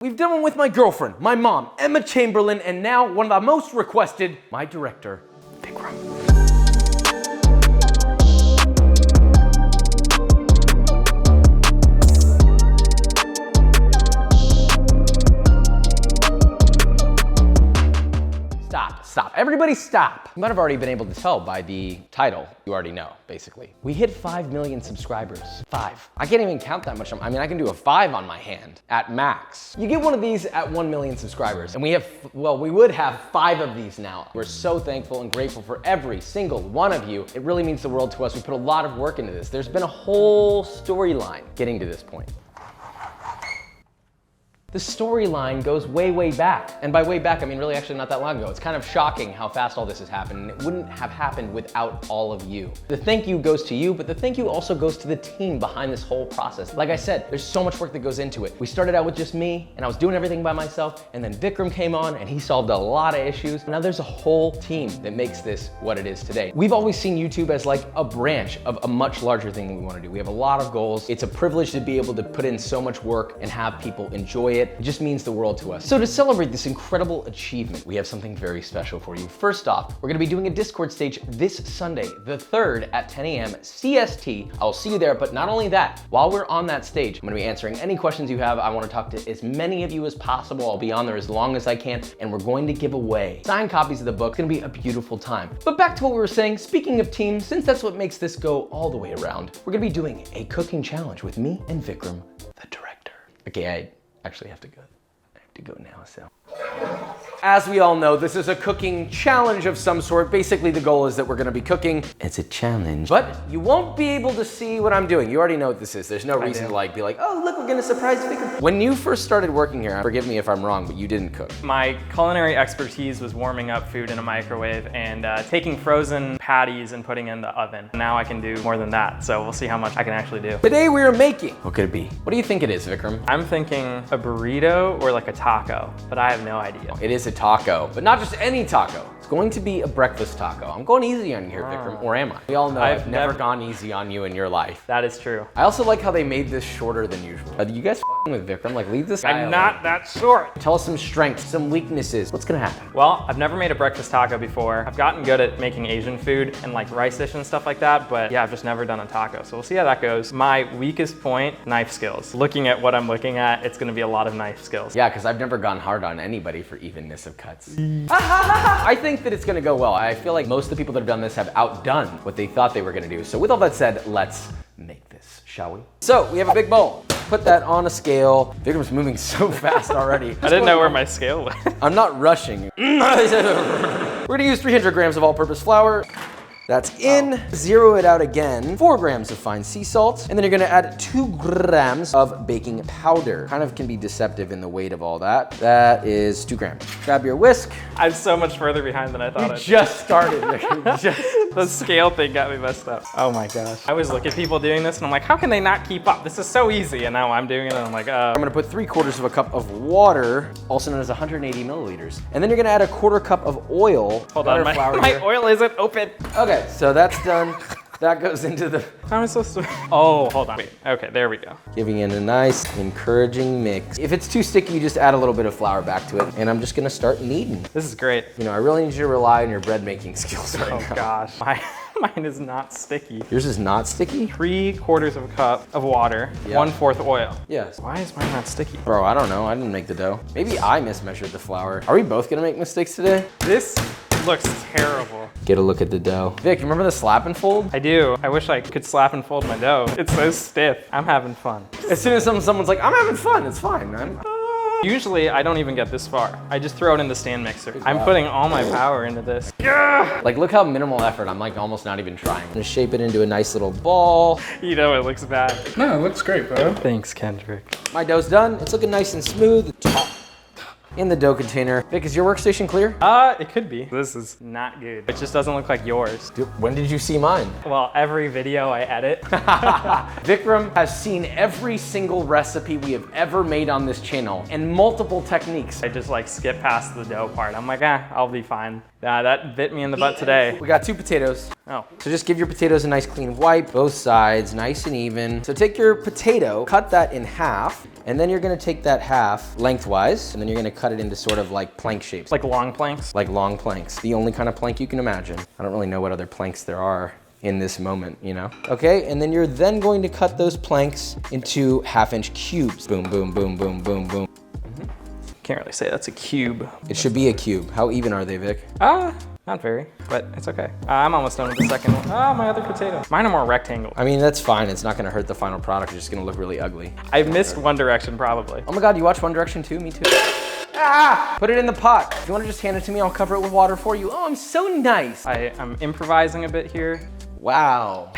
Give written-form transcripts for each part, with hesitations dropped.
We've done one with my girlfriend, my mom, Emma Chamberlain, and now one of the most requested, my director, Vicram. Stop. Everybody stop. You might have already been able to tell by the title. You already know, basically. We hit 5 million subscribers. 5. I can't even count that much. I mean, I can do a 5 on my hand at max. You get one of these at 1 million subscribers. And we have, well, we would have 5 of these now. We're so thankful and grateful for every single one of you. It really means the world to us. We put a lot of work into this. There's been a whole storyline getting to this point. The storyline goes way, way back. And by way back, I mean really actually not that long ago. It's kind of shocking how fast all this has happened, and it wouldn't have happened without all of you. The thank you goes to you, but the thank you also goes to the team behind this whole process. Like I said, there's so much work that goes into it. We started out with just me, and I was doing everything by myself, and then Vicram came on, and he solved a lot of issues. Now there's a whole team that makes this what it is today. We've always seen YouTube as like a branch of a much larger thing we want to do. We have a lot of goals. It's a privilege to be able to put in so much work and have people enjoy it. It just means the world to us. So to celebrate this incredible achievement, we have something very special for you. First off, we're gonna be doing a Discord stage this Sunday, the 3rd at 10 a.m. CST. I'll see you there, but not only that, while we're on that stage, I'm gonna be answering any questions you have. I wanna talk to as many of you as possible. I'll be on there as long as I can, and we're going to give away signed copies of the book. It's gonna be a beautiful time. But back to what we were saying, speaking of teams, since that's what makes this go all the way around, we're gonna be doing a cooking challenge with me and Vicram, the director. Okay, I actually have to go. Go now, so. As we all know, this is a cooking challenge of some sort. Basically, the goal is that we're gonna be cooking. It's a challenge. But you won't be able to see what I'm doing. You already know what this is. There's no reason to like be like, oh, look, we're gonna surprise Vicram. When you first started working here, forgive me if I'm wrong, but you didn't cook. My culinary expertise was warming up food in a microwave and taking frozen patties and putting in the oven. Now I can do more than that, so we'll see how much I can actually do. Today we are making, what could it be? What do you think it is, Vicram? I'm thinking a burrito or like a taco, but I have no idea. It is a taco, but not just any taco. It's going to be a breakfast taco. I'm going easy on you here, Vicram, or am I? We all know I've never gone easy on you in your life. That is true. I also like how they made this shorter than usual. Are you guys f***ing with Vicram? Like, leave this guy alone. I'm not that short. Tell us some strengths, some weaknesses. What's gonna happen? Well, I've never made a breakfast taco before. I've gotten good at making Asian food and like rice dish and stuff like that, but yeah, I've just never done a taco. So we'll see how that goes. My weakest point, knife skills. Looking at what I'm looking at, it's gonna be a lot of knife skills. Yeah, because I've never gone hard on anybody for evenness of cuts. I think that it's gonna go well. I feel like most of the people that have done this have outdone what they thought they were gonna do. So with all that said, let's make this, shall we? So we have a big bowl. Put that on a scale. Vicram's moving so fast already. I didn't know where my scale was. I'm not rushing. We're gonna use 300 grams of all-purpose flour. That's in. Zero it out again. 4 grams of fine sea salt. And then you're gonna add 2 grams of baking powder. Kind of can be deceptive in the weight of all that. That is 2 grams. Grab your whisk. I'm so much further behind than I thought. You just started. The scale thing got me messed up. Oh my gosh. I always look at people doing this and I'm like, how can they not keep up? This is so easy. And now I'm doing it and I'm like, I'm gonna put 3/4 cup of water, also known as 180 milliliters. And then you're gonna add 1/4 cup of oil. Hold on, my oil isn't open. Okay, so that's done. That goes into the... How am I supposed to... Oh, hold on. Wait. Okay, there we go. Giving it a nice, encouraging mix. If it's too sticky, you just add a little bit of flour back to it. And I'm just gonna start kneading. This is great. You know, I really need you to rely on your bread making skills right now. Oh gosh. Mine is not sticky. Yours is not sticky? 3/4 cup of water, Yeah. 1/4 oil. Yes. Why is mine not sticky? Bro, I don't know. I didn't make the dough. Maybe I mismeasured the flour. Are we both gonna make mistakes today? This looks terrible. Get a look at the dough. Vic, you remember the slap and fold? I do. I wish I could slap and fold my dough. It's so stiff. I'm having fun. As soon as someone's like, I'm having fun, it's fine. Usually, I don't even get this far. I just throw it in the stand mixer. I'm putting all my power into this. Yeah! Like, look how minimal effort. I'm like almost not even trying. I'm gonna shape it into a nice little ball. You know it looks bad. No, it looks great, bro. Thanks, Kendrick. My dough's done. It's looking nice and smooth. in the dough container. Vic, is your workstation clear? It could be. This is not good. It just doesn't look like yours. Dude, when did you see mine? Well, every video I edit. Vikram has seen every single recipe we have ever made on this channel and multiple techniques. I just like skip past the dough part. I'm like, I'll be fine. That bit me in the butt today. We got 2 potatoes. Oh. So just give your potatoes a nice clean wipe, both sides, nice and even. So take your potato, cut that in half, and then you're gonna take that half lengthwise, and then you're gonna cut it into sort of like plank shapes. Like long planks? Like long planks. The only kind of plank you can imagine. I don't really know what other planks there are in this moment, you know? Okay, and then you're then going to cut those planks into 1/2-inch cubes. Boom, boom, boom, boom, boom, boom. Can't really say that's a cube. It should be a cube. How even are they, Vic? Not very, but it's okay. I'm almost done with the second one. My other potato. Mine are more rectangle. I mean, that's fine. It's not gonna hurt the final product. It's just gonna look really ugly. I missed One Direction probably. Oh my God, you watch One Direction too? Me too. Put it in the pot. If you wanna just hand it to me, I'll cover it with water for you. Oh, I'm so nice. I'm improvising a bit here. Wow.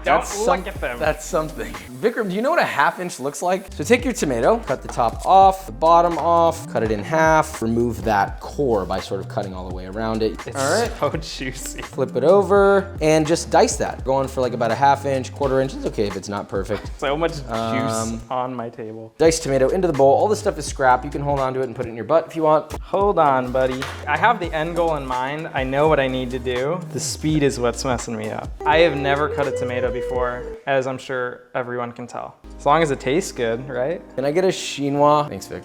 Don't look at them. That's something. Vikram, do you know what a 1/2-inch looks like? So take your tomato, cut the top off, the bottom off, cut it in half, remove that core by sort of cutting all the way around it. It's all right. so juicy. Flip it over and just dice that. Going for like about a 1/2-inch, 1/4 inch. It's okay if it's not perfect. So much juice on my table. Diced tomato into the bowl. All this stuff is scrap. You can hold on to it and put it in your butt if you want. Hold on, buddy. I have the end goal in mind. I know what I need to do. The speed is what's messing me up. I have never cut a tomato before, as I'm sure everyone can tell. As long as it tastes good, right? Can I get a chinois? Thanks, Vic.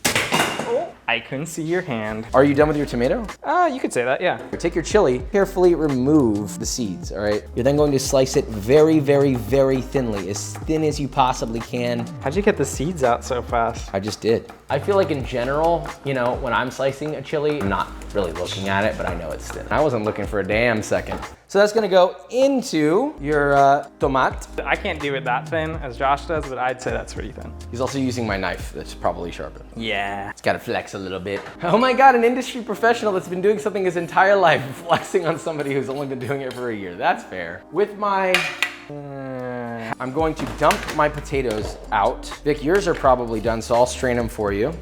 Oh, I couldn't see your hand. Are you done with your tomato? You could say that, yeah. Take your chili, carefully remove the seeds, all right? You're then going to slice it very, very, very thinly, as thin as you possibly can. How'd you get the seeds out so fast? I just did. I feel like in general, you know, when I'm slicing a chili, I'm not really looking at it, but I know it's thin. I wasn't looking for a damn second. So that's gonna go into your tomate. I can't do it that thin as Josh does, but I'd say that's pretty thin. He's also using my knife that's probably sharpened. Yeah. It's gotta flex a little bit. Oh my God, an industry professional that's been doing something his entire life, flexing on somebody who's only been doing it for a year. That's fair. With my, I'm going to dump my potatoes out. Vic, yours are probably done, so I'll strain them for you.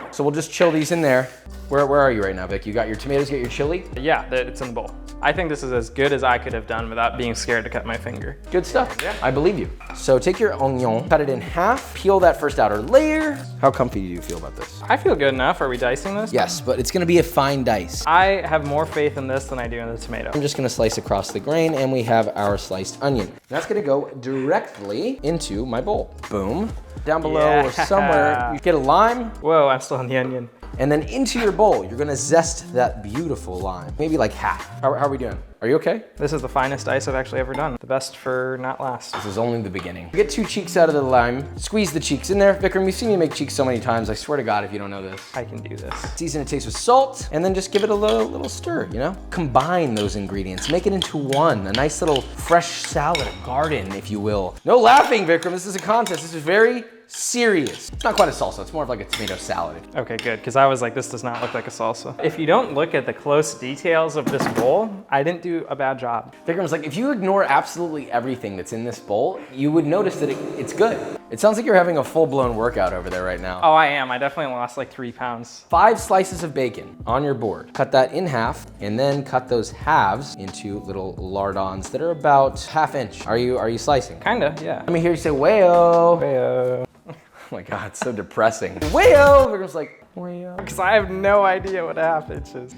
So we'll just chill these in there. Where are you right now, Vic? You got your tomatoes, you got your chili? Yeah, it's in the bowl. I think this is as good as I could have done without being scared to cut my finger. Good stuff. Yeah. I believe you. So take your onion, cut it in half, peel that first outer layer. How comfy do you feel about this? I feel good enough. Are we dicing this? Yes, but it's gonna be a fine dice. I have more faith in this than I do in the tomato. I'm just gonna slice across the grain and we have our sliced onion. That's gonna go directly into my bowl. Boom. Down below or somewhere, you get a lime. Whoa, I'm still on the onion. And then into your bowl, you're gonna zest that beautiful lime. Maybe like half. How are we doing? Are you okay? This is the finest ice I've actually ever done. The best for not last. This is only the beginning. Get 2 cheeks out of the lime. Squeeze the cheeks in there. Vikram, you've seen me make cheeks so many times. I swear to God, if you don't know this. I can do this. Season it taste with salt, and then just give it a little stir, you know? Combine those ingredients, make it into one. A nice little fresh salad, a garden, if you will. No laughing, Vikram. This is a contest. This is very serious. It's not quite a salsa. It's more of like a tomato salad. Okay, good, because I was like, this does not look like a salsa. If you don't look at the close details of this bowl, I didn't do a bad job. Vikram's like, if you ignore absolutely everything that's in this bowl, you would notice that it's good. It sounds like you're having a full-blown workout over there right now. Oh, I am. I definitely lost like 3 pounds. 5 slices of bacon on your board. Cut that in half, and then cut those halves into little lardons that are about 1/2 inch. Are you slicing? Kinda, yeah. Let me hear you say, wayo. Wayo. Oh my God, it's so depressing. Wayo! Vikram's like, wayo. Because I have no idea what 1/2 inch is.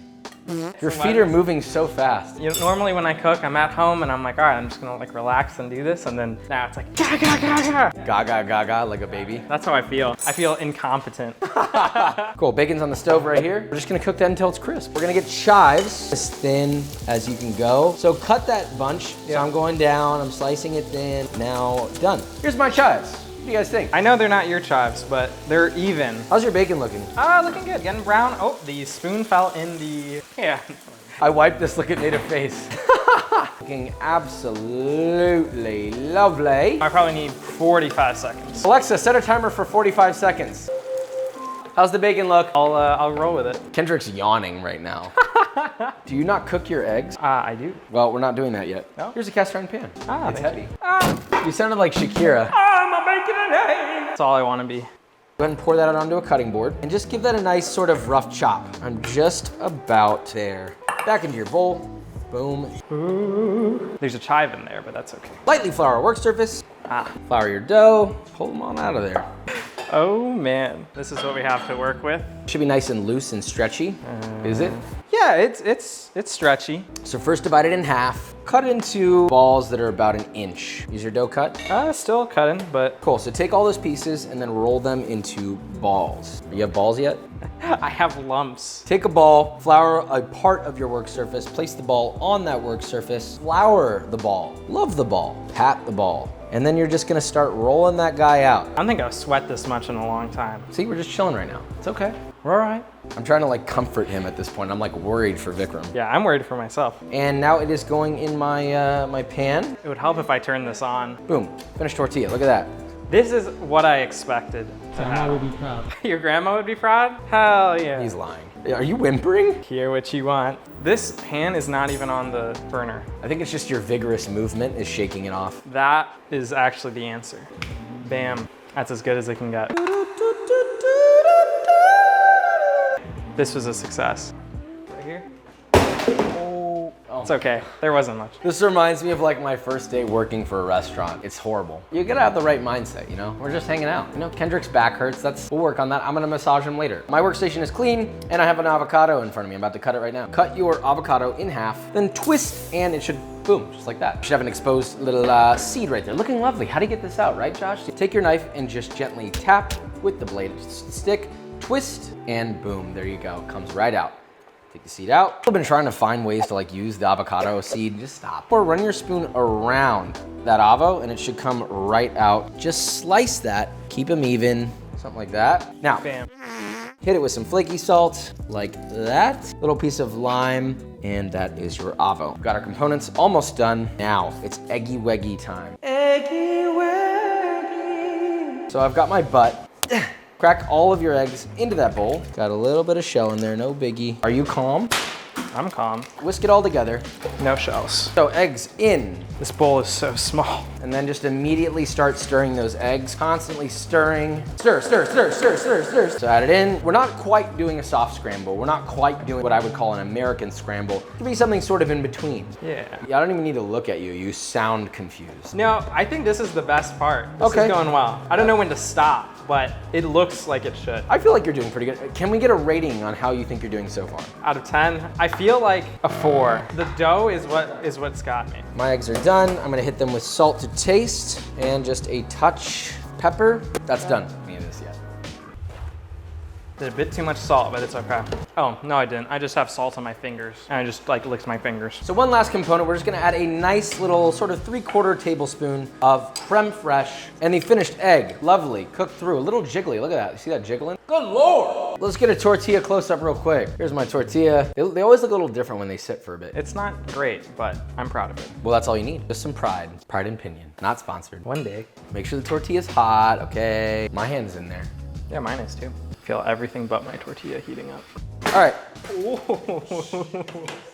Your feet are moving so fast. You know, normally when I cook, I'm at home and I'm like, all right, I'm just gonna like relax and do this. And then now it's like, ga, ga, ga, ga. Gaga, gaga, like a baby. That's how I feel. I feel incompetent. Cool, bacon's on the stove right here. We're just gonna cook that until it's crisp. We're gonna get chives as thin as you can go. So cut that bunch. So I'm going down, I'm slicing it thin. Now, done. Here's my chives. What do you guys think? I know they're not your chives, but they're even. How's your bacon looking? Looking good, getting brown. Oh, the spoon fell in the, yeah. I wiped this, look, it made a face. Looking absolutely lovely. I probably need 45 seconds. Alexa, set a timer for 45 seconds. How's the bacon look? I'll roll with it. Kendrick's yawning right now. Do you not cook your eggs? I do. Well, we're not doing that yet. No? Here's a cast iron pan. It's heavy. You. You sounded like Shakira. I'm a bacon and egg. That's all I want to be. Go ahead and pour that out onto a cutting board and just give that a nice sort of rough chop. I'm just about there. Back into your bowl. Boom. Ooh. There's a chive in there, but that's okay. Lightly flour a work surface. Flour your dough. Pull them on out of there. Oh man, this is what we have to work with. Should be nice and loose and stretchy. Is it? Yeah, it's stretchy. So first divide it in half. Cut it into balls that are about 1 inch. Use your dough cut. Still cutting, but. Cool, so take all those pieces and then roll them into balls. You have balls yet? I have lumps. Take a ball, flour a part of your work surface, place the ball on that work surface, flour the ball, love the ball, pat the ball. And then you're just gonna start rolling that guy out. I don't think I've sweat this much in a long time. See, we're just chilling right now. It's okay. We're all right. I'm trying to like comfort him at this point. I'm like worried for Vicram. Yeah, I'm worried for myself. And now it is going in my my pan. It would help if I turned this on. Boom, finished tortilla, look at that. This is what I expected to have. Grandma would be proud. Your grandma would be proud? Hell yeah. He's lying. Are you whimpering? Hear what you want. This pan is not even on the burner. I think it's just your vigorous movement is shaking it off. That is actually the answer. Bam. That's as good as it can get. This was a success. Right here. Oh. It's okay. There wasn't much. This reminds me of like my first day working for a restaurant. It's horrible. You gotta have the right mindset, you know? We're just hanging out. You know, Kendrick's back hurts. We'll work on that. I'm gonna massage him later. My workstation is clean and I have an avocado in front of me. I'm about to cut it right now. Cut your avocado in half, then twist and it should, boom, just like that. You should have an exposed little seed right there. Looking lovely. How do you get this out, right, Josh? Take your knife and just gently tap with the blade stick, twist, and boom, there you go. Comes right out. Take the seed out. I've been trying to find ways to like use the avocado seed. Just stop. Or run your spoon around that avo and it should come right out. Just slice that, keep them even, something like that. Now, Bam. hit it with some flaky salt, like that. Little piece of lime, and that is your avo. We've got our components almost done. Now, it's eggy weggy time. Eggy weggy. So I've got my butt. Crack all of your eggs into that bowl. Got a little bit of shell in there, no biggie. Are you calm? I'm calm. Whisk it all together. No shells. So eggs in. This bowl is so small. And then just immediately start stirring those eggs, constantly stirring. Stir, stir, stir, stir, stir, stir. So add it in. We're not quite doing a soft scramble. We're not quite doing what I would call an American scramble. It could be something sort of in between. Yeah. I don't even need to look at you. You sound confused. No, I think this is the best part. This Okay. is going well. I don't know when to stop, but it looks like it should. I feel like you're doing pretty good. Can we get a rating on how you think you're doing so far? Out of 10, I feel like a 4. The dough is what's got me. My eggs are done. I'm gonna hit them with salt to taste and just a touch pepper. That's done. Need this yet. Did a bit too much salt, but it's okay. Oh, no I didn't. I just have salt on my fingers. And I just like licked my fingers. So one last component, we're just gonna add a nice little sort of 3/4 tablespoon of creme fraiche and the finished egg. Lovely, cooked through, a little jiggly. Look at that, you see that jiggling? Good Lord! Let's get a tortilla close up real quick. Here's my tortilla. They always look a little different when they sit for a bit. It's not great, but I'm proud of it. Well, that's all you need. Just some pride. Pride and pinion. Not sponsored. One day. Make sure the tortilla's hot, okay? My hand's in there. Yeah, mine is too. Feel everything but my tortilla heating up. All right,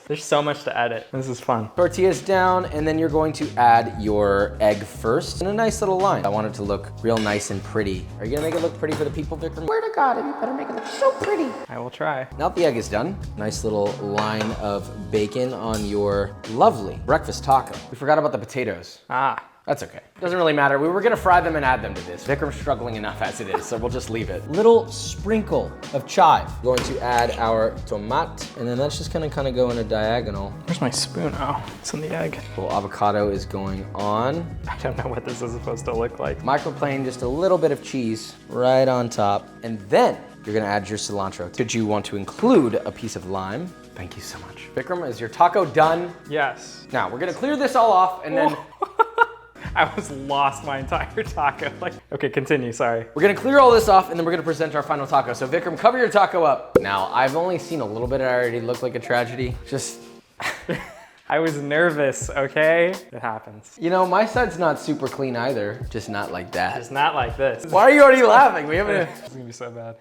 There's so much to edit. This is fun. tortilla's down, and then you're going to add your egg first in a nice little line. I want it to look real nice and pretty. Are you gonna make it look pretty for the people, Vicram? Swear to God, you better make it look so pretty. I will try. Now that the egg is done, nice little line of bacon on your lovely breakfast taco. We forgot about the potatoes. Ah. That's okay. Doesn't really matter. We were gonna fry them and add them to this. Vikram's struggling enough as it is, so we'll just leave it. Little sprinkle of chive. We're going to add our tomate, and then that's just gonna kind of go in a diagonal. Where's my spoon? Oh, it's in the egg. Little avocado is going on. I don't know what this is supposed to look like. Microplane just a little bit of cheese right on top. And then you're gonna add your cilantro. Did you want to include a piece of lime? Thank you so much. Vikram, is your taco done? Yes. Now, we're gonna clear this all off and then I was lost my entire taco. Like, okay, continue, sorry. we're gonna clear all this off and then we're gonna present our final taco. So Vikram, cover your taco up. Now, I've only seen a little bit. It already looked like a tragedy. Just, I was nervous, okay? It happens. you know, my side's not super clean either. Just not like that. It's not like this. Why are you already laughing? We haven't. It's gonna be so bad.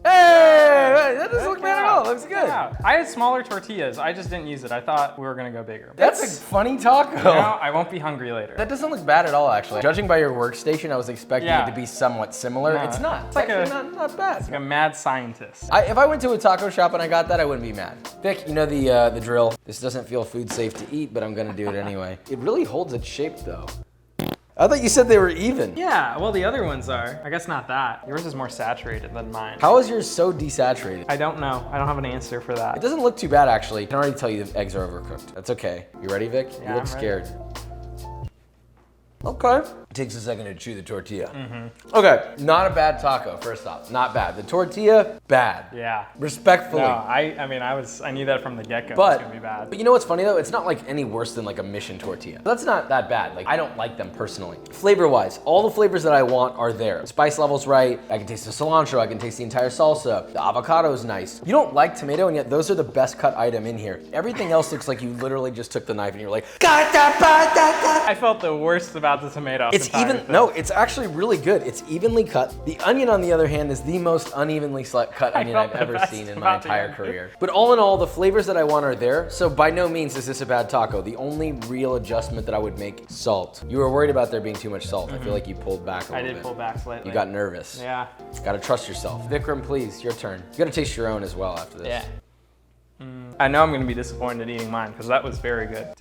Hey! That doesn't look bad at all. It looks good. Yeah. I had smaller tortillas. I just didn't use it. I thought we were gonna go bigger. That's a funny taco. You know, I won't be hungry later. That doesn't look bad at all, actually. Judging by your workstation, I was expecting it to be somewhat similar. No, it's not. It's like actually not bad. It's like a mad scientist. If I went to a taco shop and I got that, I wouldn't be mad. Vic, you know the drill. This doesn't feel food safe to eat, but I'm gonna do it anyway. It really holds its shape, though. I thought you said they were even. Yeah, well, the other ones are. I guess not that. Yours is more saturated than mine. How is yours so desaturated? I don't know. I don't have an answer for that. It doesn't look too bad, actually. I can already tell you the eggs are overcooked. That's okay. You ready, Vic? Yeah, you look I'm scared. Okay. It takes a second to chew the tortilla. Okay, not a bad taco, first off. Not bad. The tortilla, bad. Yeah. Respectfully. No, I mean, I knew that from the get-go. It was But, gonna be bad. but you know what's funny though? It's not like any worse than like a Mission tortilla. That's not that bad. Like I don't like them personally. Flavor-wise, all the flavors that I want are there. Spice level's right. I can taste the cilantro. I can taste the entire salsa. The avocado's nice. You don't like tomato, and yet those are the best cut item in here. Everything else looks like you literally just took the knife and you're like, I felt the worst about the tomato. It's even, no, it's actually really good. It's evenly cut. The onion, on the other hand, is the most unevenly cut onion I've ever seen in my entire career. But all in all, the flavors that I want are there. So by no means is this a bad taco. The only real adjustment that I would make, salt. You were worried about there being too much salt. I feel like you pulled back a little bit. I did pull back slightly. You got nervous. Yeah. Gotta trust yourself. Vikram, please, your turn. You gotta taste your own as well after this. Yeah. I know I'm gonna be disappointed eating mine because that was very good.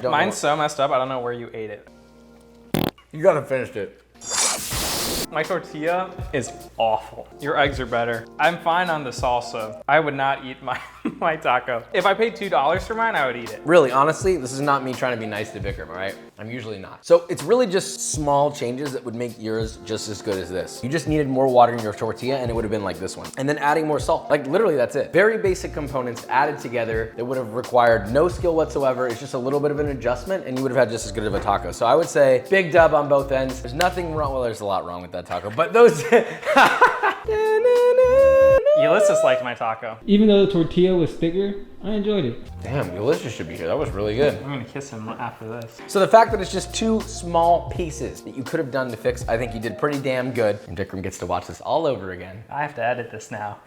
Mine's so messed up, I don't know where you ate it. You gotta finish it. My tortilla is awful. Your eggs are better. I'm fine on the salsa. I would not eat my taco. If I paid $2 for mine, I would eat it. Really, honestly, this is not me trying to be nice to Vicram, all right? I'm usually not. So it's really just small changes that would make yours just as good as this. You just needed more water in your tortilla and it would have been like this one. And then adding more salt. Like literally that's it. Very basic components added together that would have required no skill whatsoever. It's just a little bit of an adjustment and you would have had just as good of a taco. So I would say big dub on both ends. There's nothing wrong, well, there's a lot wrong with that taco, but those. Ulysses liked my taco. Even though the tortilla was bigger, I enjoyed it. Damn, Ulysses should be here. That was really good. I'm gonna kiss him after this. So the fact that it's just two small pieces that you could have done to fix, I think you did pretty damn good. And Vicram gets to watch this all over again. I have to edit this now.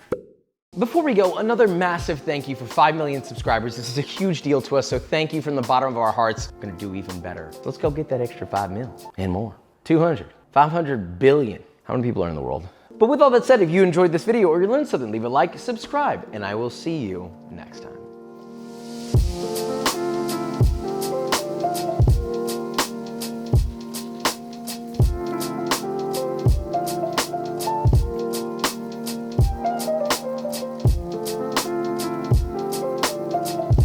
Before we go, another massive thank you for 5 million subscribers. This is a huge deal to us, so thank you from the bottom of our hearts. We're gonna do even better. Let's go get that extra 5 mil and more. 200, 500 billion. How many people are in the world? But with all that said, if you enjoyed this video or you learned something, leave a like, subscribe, and I will see you next time.